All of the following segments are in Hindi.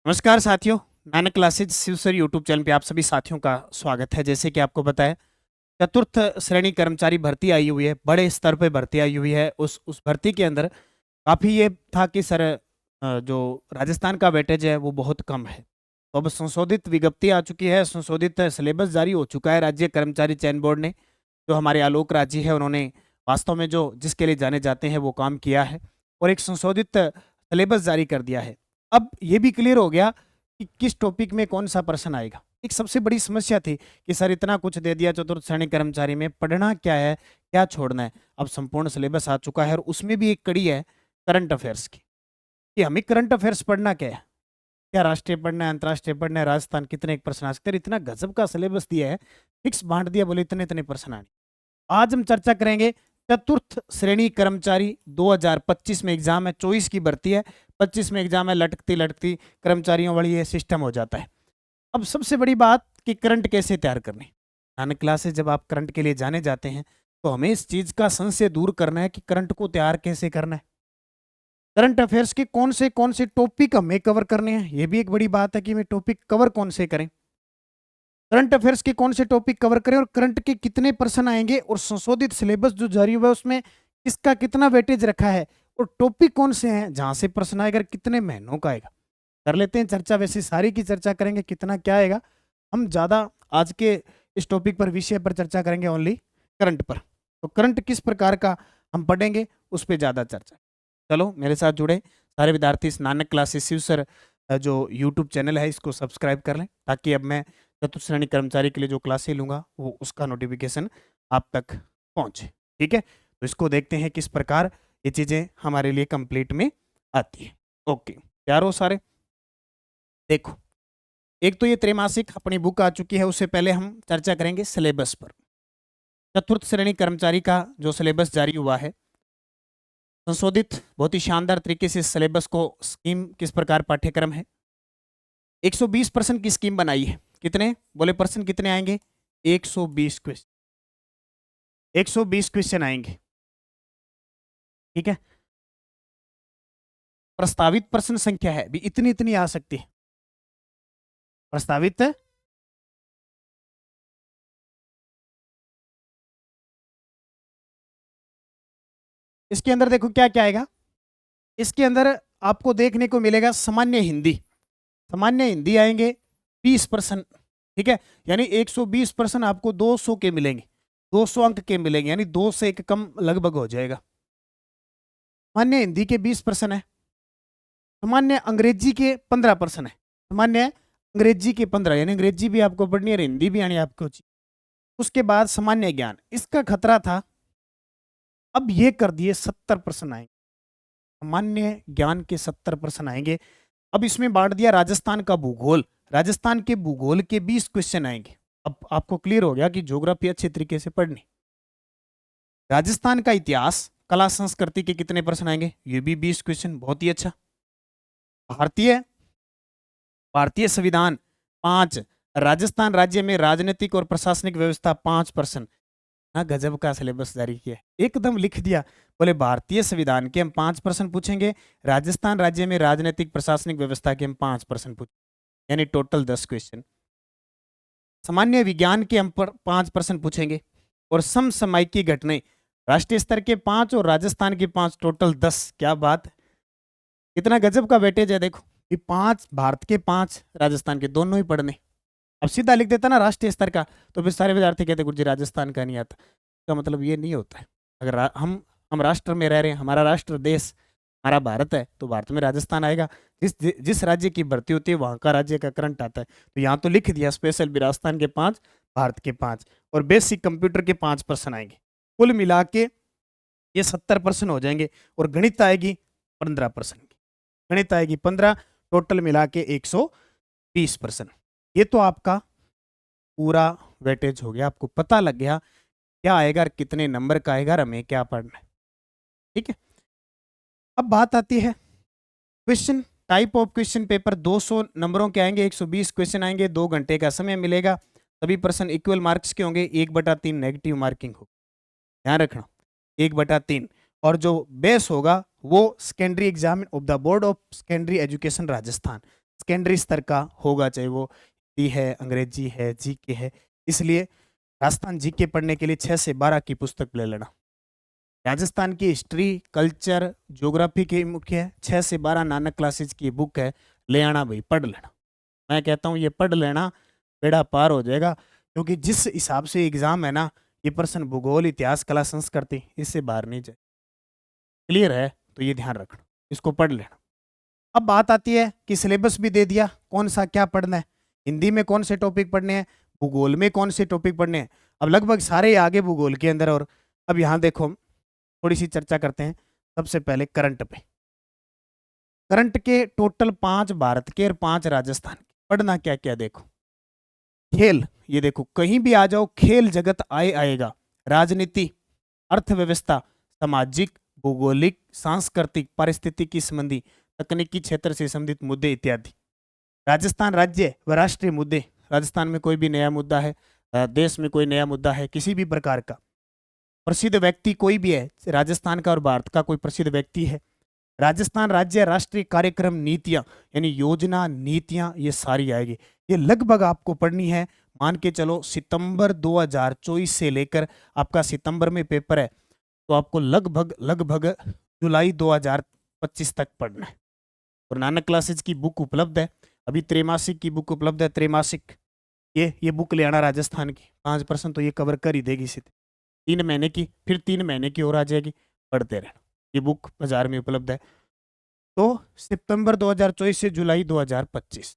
नमस्कार साथियों। Nanak classes Shiv sir YouTube channel पे आप सभी साथियों का स्वागत है। जैसे कि आपको पता है, चतुर्थ श्रेणी कर्मचारी भर्ती आई हुई है, बड़े स्तर पे भर्ती आई हुई है। उस भर्ती के अंदर काफ़ी ये था कि सर जो राजस्थान का वेटेज है वो बहुत कम है। तो अब संशोधित विज्ञप्ति आ चुकी है, संशोधित सिलेबस जारी हो चुका है राज्य कर्मचारी चयन बोर्ड ने। जो हमारे आलोक राज जी है, उन्होंने वास्तव में जो जिसके लिए जाने जाते हैं वो काम किया है और एक संशोधित सिलेबस जारी कर दिया है। अब ये भी क्लियर हो गया कि किस टॉपिक में कौन सा प्रश्न आएगा। एक सबसे बड़ी समस्या थी कि सर इतना कुछ दे दिया चतुर्थ श्रेणी कर्मचारी में, पढ़ना क्या है, क्या छोड़ना है। अब संपूर्ण सिलेबस आ चुका है और उसमें भी एक कड़ी है करंट अफेयर्स की, कि हमें करंट अफेयर्स पढ़ना क्या है, क्या राष्ट्रीय पढ़ना है, अंतर्राष्ट्रीय पढ़ना है, राजस्थान कितने एक प्रश्न आ सकते हैं। इतना गजब का सिलेबस दिया है, फिक्स बांट दिया, बोले इतने इतने प्रश्न आने। आज हम चर्चा करेंगे चतुर्थ श्रेणी कर्मचारी 2025 में एग्जाम है, 24 की भर्ती है, 25 में एग्जाम है, लटकती लटकती कर्मचारियों वाली ये सिस्टम हो जाता है। अब सबसे बड़ी बात कि करंट कैसे तैयार करने। नानक क्लासेस जब आप करंट के लिए जाने जाते हैं तो हमें इस चीज का संशय दूर करना है कि करंट को तैयार कैसे करना है। करंट अफेयर्स के कौन से टॉपिक हमें कवर करने हैं, ये भी एक बड़ी बात है कि हमें टॉपिक कवर कौन से करें। करंट अफेयर्स के कौन से टॉपिक कवर करें और करंट के कितने प्रश्न आएंगे और संशोधित सिलेबस जो जारी हुआ है उसमें किसका कितना वेटेज रखा है और टॉपिक कौन से हैं जहां से प्रश्न आएगा, कितने महीनों का आएगा। कर लेते हैं चर्चा। वैसे सारी की चर्चा करेंगे, कितना क्या आएगा हम ज़्यादा आज के इस टॉपिक पर, विषय पर चर्चा करेंगे, ओनली करंट पर। तो करंट किस प्रकार का हम पढ़ेंगे उस पर ज़्यादा चर्चा। चलो मेरे साथ जुड़े सारे विद्यार्थी इस नानक क्लासेस शिव सर जो यूट्यूब चैनल है इसको सब्सक्राइब कर लें, ताकि अब मैं चतुर्थ श्रेणी कर्मचारी के लिए जो क्लासें लूँगा वो उसका नोटिफिकेशन आप तक पहुँचे। ठीक है, तो इसको देखते हैं किस प्रकार ये चीज़ें हमारे लिए कंप्लीट में आती है। ओके, तैयार हो सारे। देखो, एक तो ये त्रैमासिक अपनी बुक आ चुकी है, उससे पहले हम चर्चा करेंगे सिलेबस पर। चतुर्थ श्रेणी कर्मचारी का जो सिलेबस जारी हुआ है संशोधित, बहुत ही शानदार तरीके से सिलेबस को, स्कीम किस प्रकार पाठ्यक्रम है, 120% की स्कीम बनाई है। कितने बोले पर्सन कितने आएंगे? 120 क्वेश्चन, 120 क्वेश्चन आएंगे। ठीक है, प्रस्तावित प्रश्न संख्या है भी इतनी इतनी आ सकती है प्रस्तावित। इसके अंदर देखो क्या क्या आएगा। इसके अंदर आपको देखने को मिलेगा सामान्य हिंदी, सामान्य हिंदी आएंगे 20%। ठीक है, यानी 120% आपको 200 के मिलेंगे, 200 अंक के मिलेंगे, यानी 2 से एक कम लगभग हो जाएगा। सामान्य हिंदी के 20% है। सामान्य अंग्रेजी के 15% है। सामान्य अंग्रेजी के 15, यानी अंग्रेजी भी आपको पढ़नी है और हिंदी भी आनी आपको चाहिए। उसके बाद सामान्य ज्ञान, इसका खतरा था, अब ये कर दिए 70% आएंगे। सामान्य ज्ञान के 70% आएंगे। अब इसमें बांट दिया राजस्थान का भूगोल, राजस्थान के भूगोल के 20 क्वेश्चन आएंगे। अब आपको क्लियर हो गया कि ज्योग्राफी अच्छे तरीके से पढ़नी। राजस्थान का इतिहास, कला संस्कृति के कितने प्रश्न आएंगे, ये भी 20 क्वेश्चन, बहुत ही अच्छा। भारतीय भारतीय संविधान 5, राजस्थान राज्य में राजनीतिक और प्रशासनिक व्यवस्था 5%। हाँ, गजब का सिलेबस जारी किया, एकदम लिख दिया। बोले भारतीय संविधान के हम 5% पूछेंगे, राजस्थान राज्य में राजनीतिक प्रशासनिक व्यवस्था के हम 5% पूछेंगे, यानी टोटल 10 क्वेश्चन। सामान्य विज्ञान के हम 5% पूछेंगे और समसामयिकी घटनाएं, राष्ट्रीय स्तर के 5 और राजस्थान के 5, टोटल 10। क्या बात है, इतना गजब का वेटेज है। देखो कि 5 भारत के, 5 राजस्थान के, दोनों ही पढ़ने। अब सीधा लिख देता ना राष्ट्रीय स्तर का, तो फिर सारे विद्यार्थी कहते गुरु जी राजस्थान का नहीं आता। इसका मतलब ये नहीं होता है। अगर हम राष्ट्र में रह रहे हैं, हमारा राष्ट्र देश हमारा भारत है, तो भारत में राजस्थान आएगा। जिस राज्य की भर्ती होती है वहाँ का राज्य का करंट आता है। तो यहाँ तो लिख दिया स्पेशल भी, राजस्थान के 5, भारत के 5 और बेसिक कंप्यूटर के 5% आएंगे। कुल मिला के ये 70% हो जाएंगे। और गणित आएगी 15% की, गणित आएगी 15, टोटल मिला के 120%। ये तो आपका पूरा वेटेज हो गया, आपको पता लग गया क्या आएगा और कितने नंबर का आएगा और हमें क्या पढ़ना है। ठीक है, अब बात आती है question type of question paper. 200 नंबरों के आएंगे, 120 क्वेश्चन आएंगे, 2 घंटे का समय मिलेगा। सभी प्रश्न इक्वल मार्क्स के होंगे, 1/3 नेगेटिव मार्किंग हो, ध्यान रखना 1/3। और जो बेस होगा वो secondary exam of the board of secondary education Rajasthan, secondary स्तर का होगा, चाहे वो हिंदी है, अंग्रेजी है, जीके है। इसलिए राजस्थान जीके पढ़ने के लिए 6 से 12 की पुस्तक ले लेना। राजस्थान की हिस्ट्री, कल्चर, ज्योग्राफी की मुख्य है, 6 से 12 नानक क्लासेज की बुक है, ले आना भाई, पढ़ लेना। मैं कहता हूँ ये पढ़ लेना, बेड़ा पार हो जाएगा। क्योंकि जिस हिसाब से एग्जाम है ना, ये प्रश्न भूगोल, इतिहास, कला, संस्कृति, इससे बाहर नहीं जाए। क्लियर है? तो ये ध्यान रखना, इसको पढ़ लेना। अब बात आती है कि सिलेबस भी दे दिया, कौन सा क्या पढ़ना है, हिंदी में कौन से टॉपिक पढ़ने हैं, भूगोल में कौन से टॉपिक पढ़ने हैं। अब लगभग सारे आगे भूगोल के अंदर। और अब यहाँ देखो, थोड़ी सी चर्चा करते हैं। सबसे पहले करंट पे। करंट के टोटल 5 भारत के और 5 राजस्थान के। पढ़ना क्या क्या देखो। खेल, ये देखो कहीं भी आ जाओ, खेल जगत आएगा। राजनीति, अर्थव्यवस्था, सामाजिक, भौगोलिक, सांस्कृतिक, पारिस्थितिकी संबंधी, तकनीकी क्षेत्र से संबंधित मुद्दे इत्यादि। राजस्थान राज्य व राष्ट्रीय मुद्दे। राजस्थान में कोई भी नया मुद्दा है, देश में कोई नया मुद्दा है, किसी भी प्रकार का। प्रसिद्ध व्यक्ति कोई भी है, राजस्थान का और भारत का कोई प्रसिद्ध व्यक्ति है। राजस्थान राज्य राष्ट्रीय कार्यक्रम, नीतियां, यानी योजना, नीतियां, ये सारी आएगी। ये लगभग आपको पढ़नी है। मान के चलो सितंबर 2024 से लेकर, आपका सितंबर में पेपर है, तो आपको लगभग लगभग जुलाई 2025 तक पढ़ना है। और नानक क्लासेज की बुक उपलब्ध है, अभी त्रैमासिक की बुक उपलब्ध है। त्रैमासिक ये बुक ले आना राजस्थान की, 5% तो ये कवर कर ही देगी सीधे। 3 महीने की, फिर 3 महीने की और आ जाएगी, पढ़ते रहना। ये बुक बाजार में उपलब्ध है। तो सितंबर 2024 से जुलाई 2025,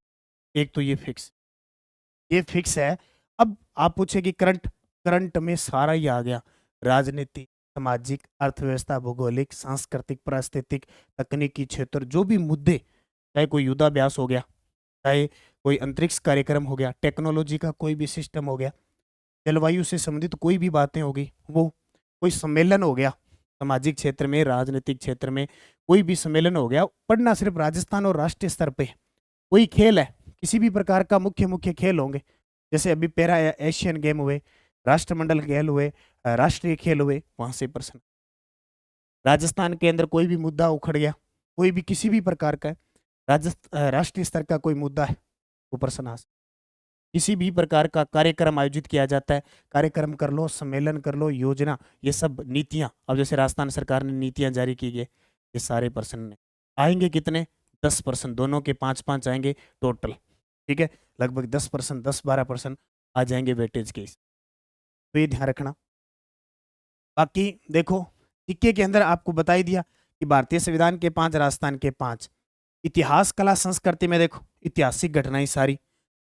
एक तो ये फिक्स है। अब आप पूछेगी करंट में सारा ही आ गया। राजनीति, सामाजिक, अर्थव्यवस्था, भौगोलिक, सांस्कृतिक, पारिस्थितिक, तकनीकी क्षेत्र, जो भी मुद्दे, चाहे कोई युद्धाभ्यास हो गया, चाहे कोई अंतरिक्ष कार्यक्रम हो गया, टेक्नोलॉजी का कोई भी सिस्टम हो गया, जलवायु से संबंधित कोई भी बातें हो गई, वो कोई सम्मेलन हो गया, सामाजिक क्षेत्र में, राजनीतिक क्षेत्र में कोई भी सम्मेलन हो गया, पढ़ना सिर्फ राजस्थान और राष्ट्रीय स्तर पे। कोई खेल है, किसी भी प्रकार का मुख्य खेल होंगे, जैसे अभी पैरा एशियन गेम हुए, राष्ट्रमंडल खेल हुए, राष्ट्रीय खेल हुए, वहां से प्रश्न। राजस्थान के अंदर कोई भी मुद्दा उखड़ गया, कोई भी किसी भी प्रकार का राष्ट्रीय स्तर का कोई मुद्दा है, वो प्रश्न आ सकता। किसी भी प्रकार का कार्यक्रम आयोजित किया जाता है, कार्यक्रम कर लो, सम्मेलन कर लो, योजना, ये सब नीतियां, अब जैसे राजस्थान सरकार ने नीतियां जारी की है, ये सारे पर्सन आएंगे। कितने? 10%, दोनों के 5-5 आएंगे टोटल। ठीक है, लगभग 10%, 10-12% आ जाएंगे वेटेज के। तो ये ध्यान रखना। बाकी देखो, सिक्के के अंदर आपको बता ही दिया कि भारतीय संविधान के 5, राजस्थान के 5। इतिहास, कला, संस्कृति में देखो, ऐतिहासिक घटनाएं सारी,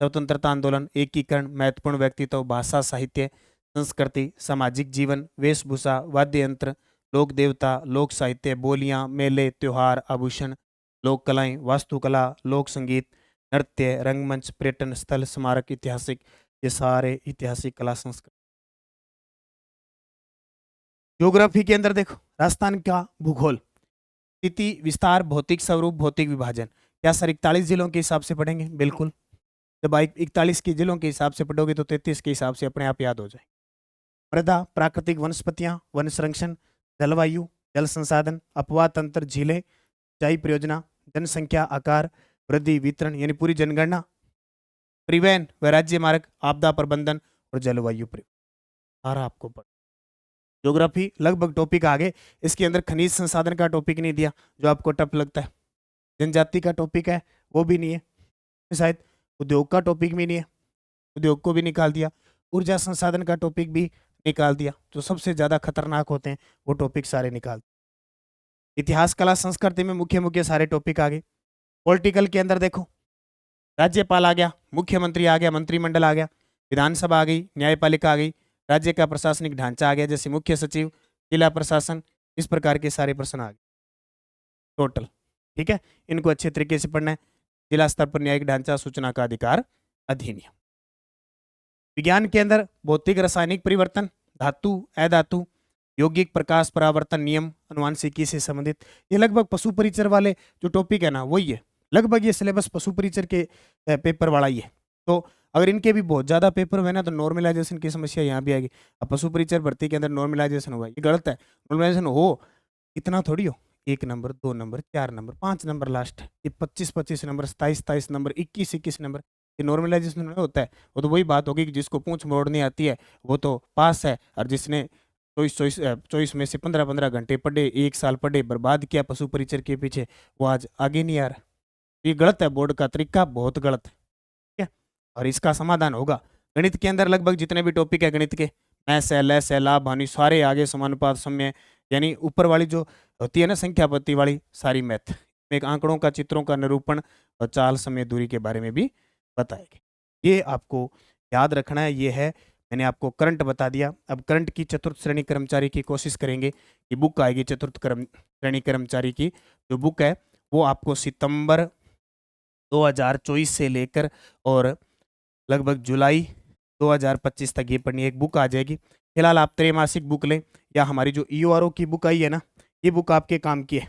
स्वतंत्रता आंदोलन, एकीकरण, महत्वपूर्ण व्यक्तित्व, भाषा, साहित्य, संस्कृति, सामाजिक जीवन, वेशभूषा, वाद्य यंत्र, लोक देवता, लोक साहित्य, बोलियां, मेले, त्योहार, आभूषण, लोक कलाएं, वास्तुकला, लोक संगीत, नृत्य, रंगमंच, पर्यटन स्थल, स्मारक, ऐतिहासिक, ये सारे ऐतिहासिक, कला, संस्कृति। ज्योग्राफी के अंदर देखो, राजस्थान का भूगोल, स्थिति, विस्तार, भौतिक स्वरूप, भौतिक विभाजन। क्या सर 41 जिलों के हिसाब से पढ़ेंगे? बिल्कुल। जब 41 के जिलों के हिसाब से पढ़ोगे तो 33 के हिसाब से अपने आप याद हो जाए। मृदा, प्राकृतिक वनस्पतियां, वन संरक्षण, जलवायु, जल संसाधन, अपवाह तंत्र, झीलें, सिंचाई परियोजना, जनसंख्या, आकार, वृद्धि, वितरण, यानी पूरी जनगणना, परिवहन व राज्य मार्ग, आपदा प्रबंधन और जलवायु सारा आपको पढ़। ज्योग्राफी लगभग टॉपिक आगे। इसके अंदर खनिज संसाधन का टॉपिक नहीं दिया, जो आपको टफ लगता है। जनजाति का टॉपिक है, वो भी नहीं है शायद। उद्योग का टॉपिक भी नहीं है, उद्योग को भी निकाल दिया। ऊर्जा संसाधन का टॉपिक भी निकाल दिया। जो सबसे ज्यादा खतरनाक होते हैं वो टॉपिक सारे निकाल। इतिहास, कला, संस्कृति में मुख्य सारे टॉपिक आ गए। पॉलिटिकल के अंदर देखो, राज्यपाल आ गया, मुख्यमंत्री आ गया, मंत्रिमंडल आ गया, विधानसभा आ गई, न्यायपालिका आ गई, राज्य का प्रशासनिक ढांचा आ गया, जैसे मुख्य सचिव, जिला प्रशासन, इस प्रकार के सारे प्रश्न आ गए टोटल। ठीक है, इनको अच्छे तरीके से पढ़ना है। जिला स्तर पर न्यायिक ढांचा, सूचना का अधिकार अधिनियम। विज्ञान के अंदर भौतिक रासायनिक परिवर्तन, धातु, अधातु, यौगिक, प्रकाश परावर्तन नियम, अनुवांशिकी से संबंधित, ये लगभग पशु परिचर वाले जो टॉपिक है ना, वही है। लगभग ये सिलेबस पशु परिचर के पेपर वाला ही है। तो अगर इनके भी बहुत ज्यादा पेपर हुए ना, तो नॉर्मलाइजेशन की समस्या यहाँ भी आएगी। अब पशु परिचर भर्ती के अंदर नॉर्मलाइजेशन होगा, ये गलत है। नॉर्मलाइजेशन हो, इतना थोड़ी हो, 1 number, 2 number, 4 number, 5 number last. ये 25-25 नंबर, 27-27 नंबर, 21-21 नंबर, ये नॉर्मलाइजेशन में होता है। वो तो वही बात होगी कि जिसको पूंछ मोड़नी आती है वो तो पास है, और जिसने चॉइस में से 15-15 घंटे पढ़े, 1 साल पढ़े, बर्बाद किया पशु परिचर के पीछे, वो आज आगे नहीं आ रहा। ये गलत है, बोर्ड का तरीका बहुत गलत है। ठीक है, और इसका समाधान होगा गणित के अंदर। लगभग जितने भी टॉपिक है गणित के, मैस है, लेस है, लाभ हानि, सारे आगे समानुपात समय, यानी ऊपर वाली जो होती है ना संख्या पत्ती वाली सारी मैथ, एक आंकड़ों का, चित्रों का निरूपण और चाल, समय, दूरी के बारे में भी बताएंगे। ये आपको याद रखना है। ये है, मैंने आपको करंट बता दिया। अब करंट की चतुर्थ श्रेणी कर्मचारी की कोशिश करेंगे कि बुक आएगी चतुर्थ श्रेणी कर्मचारी की जो बुक है वो आपको सितंबर 2024 से लेकर और लगभग जुलाई 2025 तक ये पढ़नी है। एक बुक आ जाएगी। फिलहाल आप त्रैमासिक बुक लें, या हमारी जो ईओआरओ की बुक आई है ना, ये बुक आपके काम की है।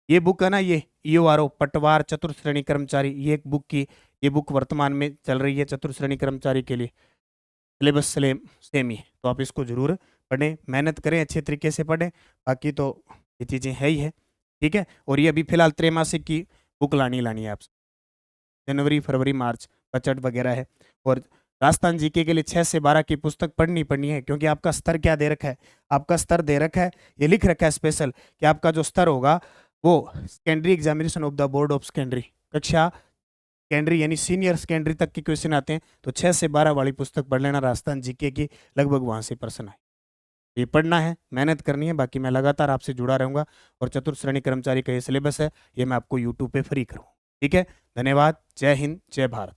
ये बुक है ना, ये ईओआरओ पटवार चतुर्थ श्रेणी कर्मचारी, ये एक बुक की, ये बुक वर्तमान में चल रही है चतुर्थ श्रेणी कर्मचारी के लिए। सिलेबस सेम ही है, तो आप इसको जरूर पढ़ें, मेहनत करें, अच्छे तरीके से पढ़ें। बाकी तो ये चीज़ें है ही है। ठीक है, और ये अभी फिलहाल त्रैमासिक की बुक लानी है आपसे। जनवरी, फरवरी, मार्च बजट वगैरह है। और राजस्थान जीके के लिए 6 से 12 की पुस्तक पढ़नी है, क्योंकि आपका स्तर क्या दे रखा है, आपका स्तर दे रखा है, ये लिख रखा है स्पेशल कि आपका जो स्तर होगा वो secondary examination of the board of secondary, कक्षा सेकेंडरी यानी सीनियर सेकेंडरी तक के क्वेश्चन आते हैं। तो 6 से 12 वाली पुस्तक पढ़ लेना राजस्थान जीके की, लगभग वहाँ से प्रश्न आए। ये पढ़ना है, मेहनत करनी है। बाकी मैं लगातार आपसे जुड़ा रहूंगा, और चतुर्थ श्रेणी कर्मचारी का ये सिलेबस है, ये मैं आपको यूट्यूब पे फ्री करूँ। ठीक है, धन्यवाद। जय हिंद, जय भारत।